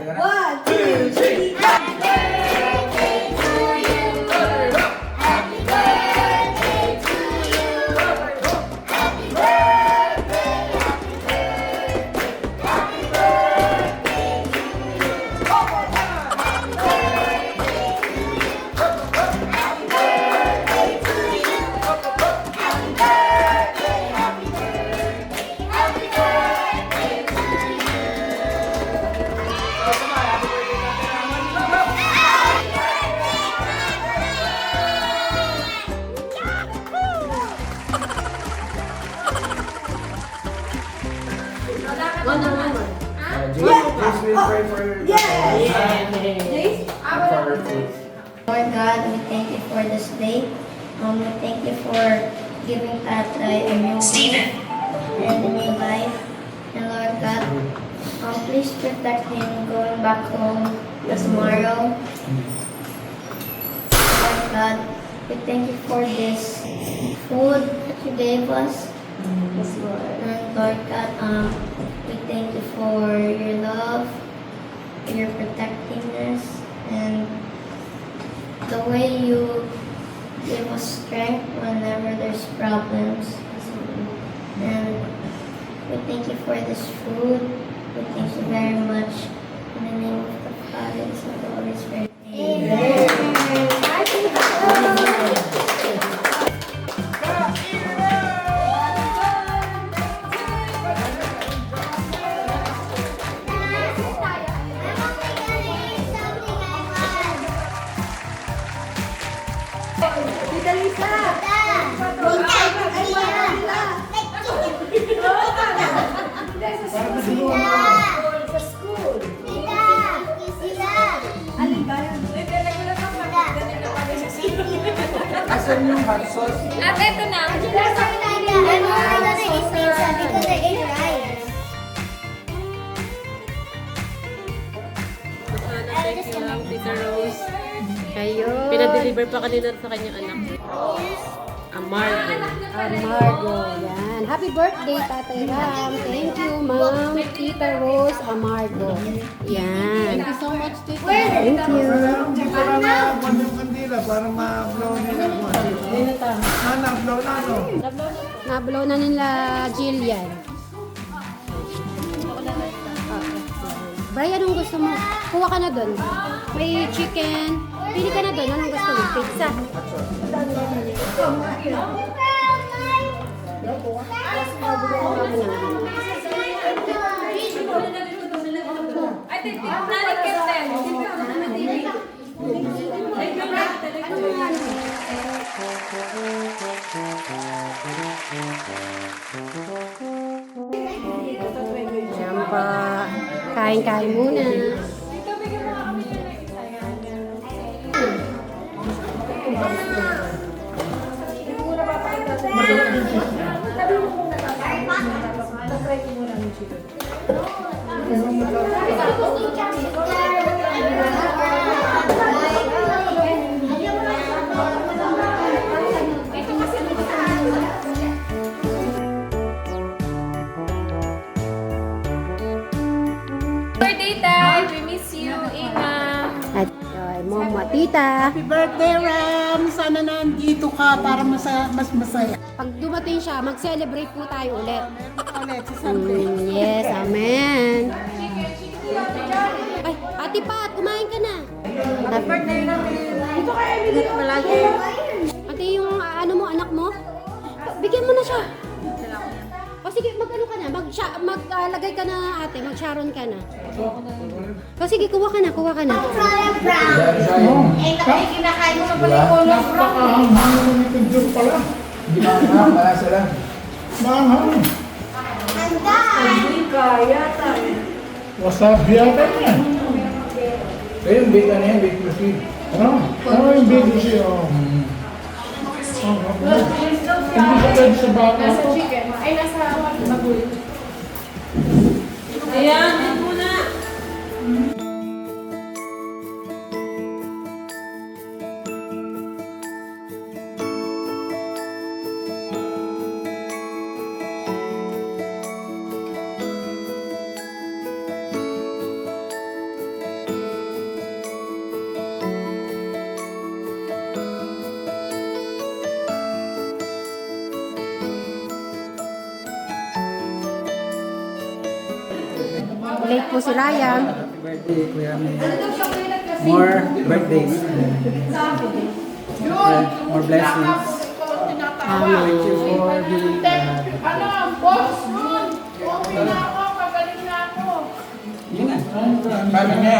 One, two, three. Happy birthday to you. Happy birthday to you. Happy birthday, happy birthday, happy birthday to you. Happy birthday to you. Happy birthday to you. Happy birthday, happy birthday, happy birthday to you. One more. Jace will pray for Lord God, we thank you for this day. We thank you for giving Tatay a new life and a new life. And Lord God, please protect him going back home tomorrow. Lord God, we thank you for this food that you gave us. Yes, Lord. And Lord God, we thank you for your love, your protectiveness, and the way you give us strength whenever there's problems. And we thank you for this food. We thank you very much. In the name of the Father, and of the Holy Spirit. Tita Lisa! Sa school. Alin ba yun? Asan yung hot sauce? At eto na. Thank you lang, Tita Rose. Ayun. Pinadeliver pa kanina sa kanyang anak. Amargo. Amargo. Yan. Happy birthday, Tatay Ram. Thank you, Ma'am Tita Rose Amargo. Yan. Thank you so much, Tita. Thank you. Para ma-on yung kandila, para ma-blow nila mo. Na-blow na, no? Nablow na nila Jillian. Brian, anong gusto mo? Kuha ka na doon. May chicken. Pili ka na doon. Anong gusto mo? Pizza. Yan pa. Kain-kain muna. Birthday, Tay. We miss you, Ina. At Mama Tita. Happy birthday, Ram! Sana nandito ka para mas masaya. Pag dumating siya, mag-celebrate po tayo ulit. Ulit sa Sunday. Yes, amen. Ay, Ate Pat, kumain ka na. Happy birthday namin. Ito kaya Emily malagi. Ate, yung ano mo, anak mo? Bigyan mo na siya. O sige, mag-ano ka na, maglagay ka na ate, mag-sharon ka na. O sige, kuha ka na, kuha ka na. Kinakain mo na pala yung color brown. Hindi makakala sila. Hindi kaya tayo. Wasabi yata niya. Kaya yung bake ano yan, bake proceed. Ano yung baby siya? Hindi ka pwede sa bata Nasa to. chicken. Ay, nasa baboy. Ayan, din muna. late po si Ryan. Happy birthday, Kuya May. More birthdays. More blessings. Thank you for being Yun na. Paano nga?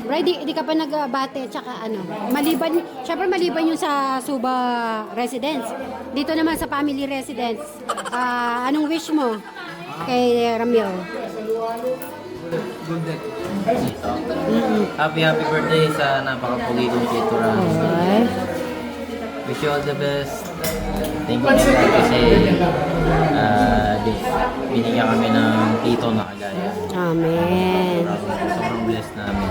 Bray, di ka pa nagbate, tsaka ano, syempre maliban yung sa Suba residence. Dito naman sa family residence, anong wish mo kay Ramil? Good day. Happy birthday sa napakapugi kong Tito Ram. Okay. Wish you all the best. Thank you kasi binigyan kami ng tito na kagaya. Amen. Sobrang blessed namin.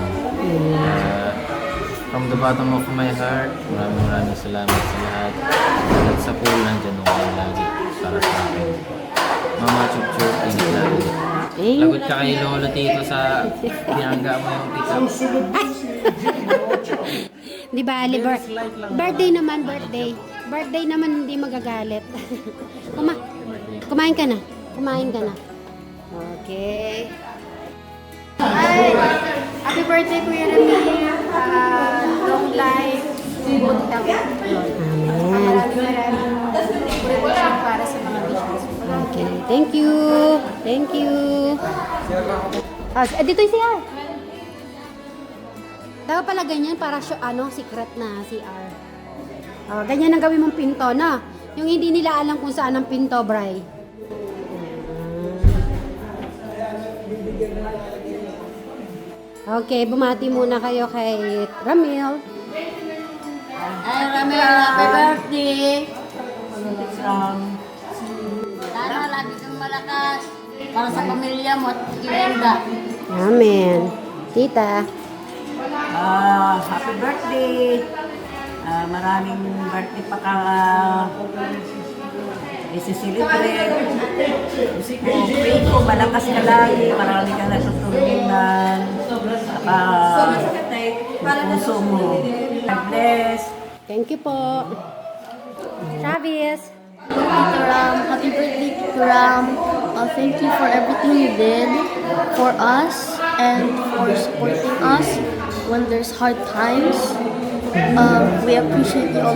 From the bottom of my heart, maraming salamat sa lahat. At sa pool, nandyan ako lagi para sa akin. Mama Chup-Chup, ingat lagi. Lagot ka kay Lolo Tito sa pinangga mo yung pizza. Di ba, birthday naman, birthday. Birthday naman, hindi magagalit. Kumain ka na. Kumain ka na. Okay. Happy birthday, Kuya Ramil. Long life. Good health. Amen. Maraming para sa mga business. Okay. Thank you. Thank you. Dito yung CR. Dapat pala ganyan para secret na CR. Ganyan ang gawin mong pinto, na. Yung hindi nila alam kung saan ang pinto, Bray. Okay, bumati muna kayo kay Ramil. Ay, Ramil, happy birthday. Sana lagi kang malakas para sa pamilya mo at kinenda. Amen. Tita. Happy birthday! Maraming birthday pa ka isi-celebrate. Pray ko, malakas ka lagi, marami ka natutunan. Puso mo. God bless. Thank you po. Travis. Tito Ram, happy birthday, Tito Ram. Thank you for everything you did for us and for supporting us when there's hard times. We appreciate you a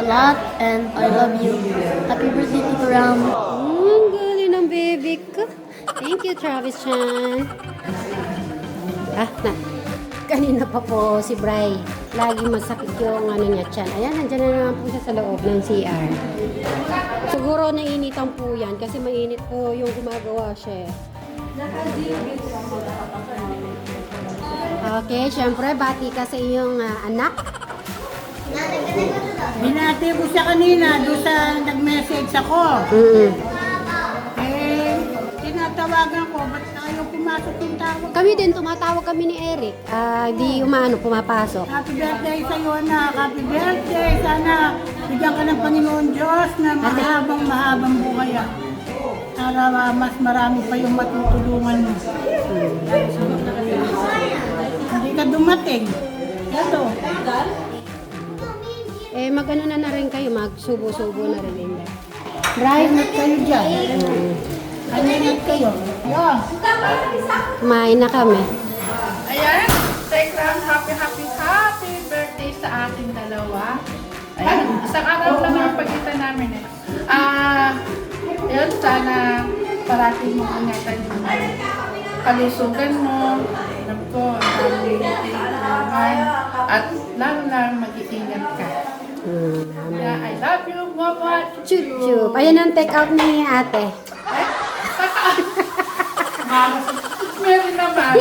lot, and I love you. Happy birthday, Tito Ram. Ang galing ng baby ko. Thank you, Travis Chan. Kanina pa po si Bray. Lagi masakit yung niya, Chan. Ayan, nandiyan na naman po siya sa loob ng CR. Siguro nainitan po yan kasi mainit po yung gumagawa siya. Okay, syempre, bati ka sa iyong anak. Binati ko siya kanina doon sa nag-message ako. Tinatawagan ko, ba't ayaw pumasok yung tawag? Kami din, tumatawag kami ni Eric. Di pumapasok. Happy birthday sa iyo, anak. Happy birthday. Sana bigyan ka ng Panginoon Diyos na mahabang buhay. Para mas marami pa yung matutulungan mo. Hindi ka dumating. Ito. Mag-ano na rin kayo, magsubo-subo na rin. Inda. Ingat kayo dyan. Ingat kayo. Yan. Kumain na kami. Ayan, Tekram, happy birthday sa ating dalawa. Ayan, isang araw lang ang pagitan namin eh. Yun, sana parating mo ingatan yung kalusugan mo. Alam ko, ang dami tinutulungan. At lalo mag-iingat ka. Kaya, I love you, Mama. Chup-chup. Ayan ang take out ni ate. Meron naman.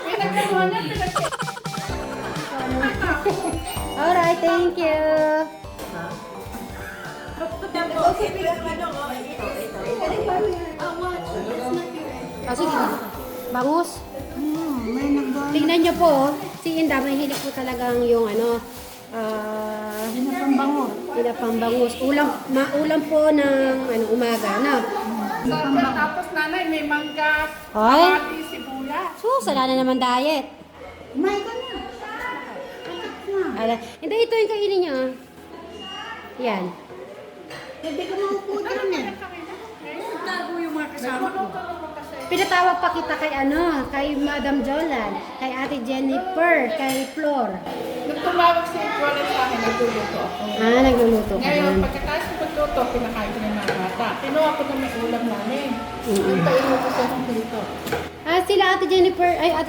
Pinagkaluha niya, Alright, thank you. Sige. Bangus. Tingnan niyo po, si Inda, may hilig po talagang yung Pinapang bangus. Ulam po ng umaga, na. Tapos nanay, may mangga, Ay. kamati, sibuyas. Wala na naman diet. Kumain ka na. Hindi, ito yung kainin niyo. Yan. Hindi ka maupo dyan eh. Tago yung mga kasama ko. Pinatawag pa kita kay Madam Jolan, kay Ate Jennifer, kay Flor. Nung tumawag si Florence sa akin, nagluluto ako. Nagluluto ka Ngayon, nun. pagkatapos ko magluto, pinakain ko ng mga bata. Kinuha ko ng mas ulam namin. Yung paino ko sa dito. Sila Ate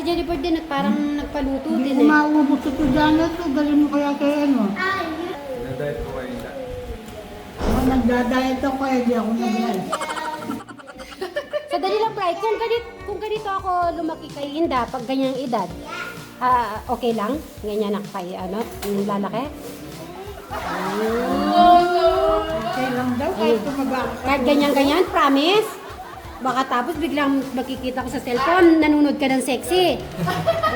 Jennifer din at parang nagpaluto Hindi din ko eh. mauubos ito dyan ito. Galing mo kaya kay ano. Nadayat ko kayo na. Nagdadayet ako kaya di ako nag-diet. Sadali lang, Bray. Kung ganito ako lumaki kay Inda, pag ganyang edad, okay lang? Ganyan ako kay, lalaki? Okay lang daw kahit tumaba ako. Kahit ganyan-ganyan, promise? Baka tapos biglang makikita ko sa cellphone, nanonood ka ng sexy.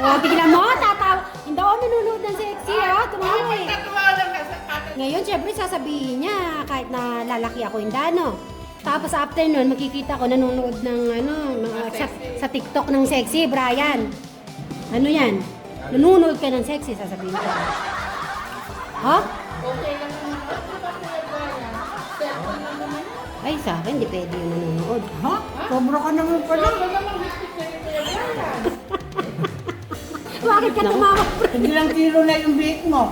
O, biglang mo, tatawa. Hindi ako nanonood ng sexy, tumawa eh. Tatawagan ka sa akin. Ngayon, syempre, sasabihin niya, kahit na lalaki ako, Indano. Tapos after nun, makikita ko nanonood ng sa TikTok ng sexy, Brian. Ano yan? Nanonood ka ng sexy, sasabihin ko. Ha? Okay lang naman. Cellphone lang naman. Ay, sa akin, di pwede yung nanonood. Ha? Sobra ka naman pala. Wala namang higpit na rin Kuya Brian. Bakit ka tumawa? Ilang kilo na yung biik mo?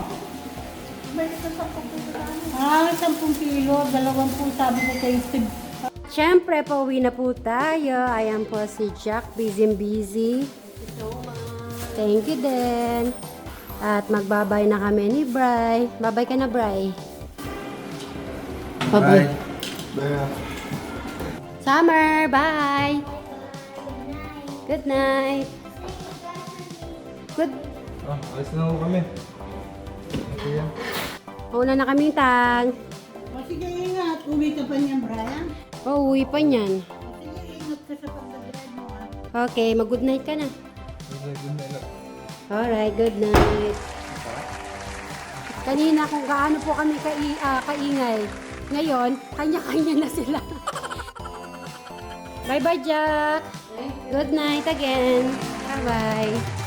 May sasakot ko sa amin. 10 kilo, 20 sabi ko kay Steve. Siyempre, pauwi na po tayo. Ayan po si Jack, busy. Thank you din. At magbabay na kami ni Bri. Babay ka na, Bri. Bye. Bye. Summer, bye. Good night. Good. Alis na ako kami. Okay yan. Mauna na kami, Tang. O sige, ingat. Uwi ka pa niyan, Brian. Uwi pa niyan. O sige, ingat ka sa pagdadrive mo. Okay, mag-good night ka na. Good night. Alright, good night. Kanina kung gaano po kami kaingay. Ngayon, kanya-kanya na sila. Bye-bye, Jack. Good night again. Bye-bye.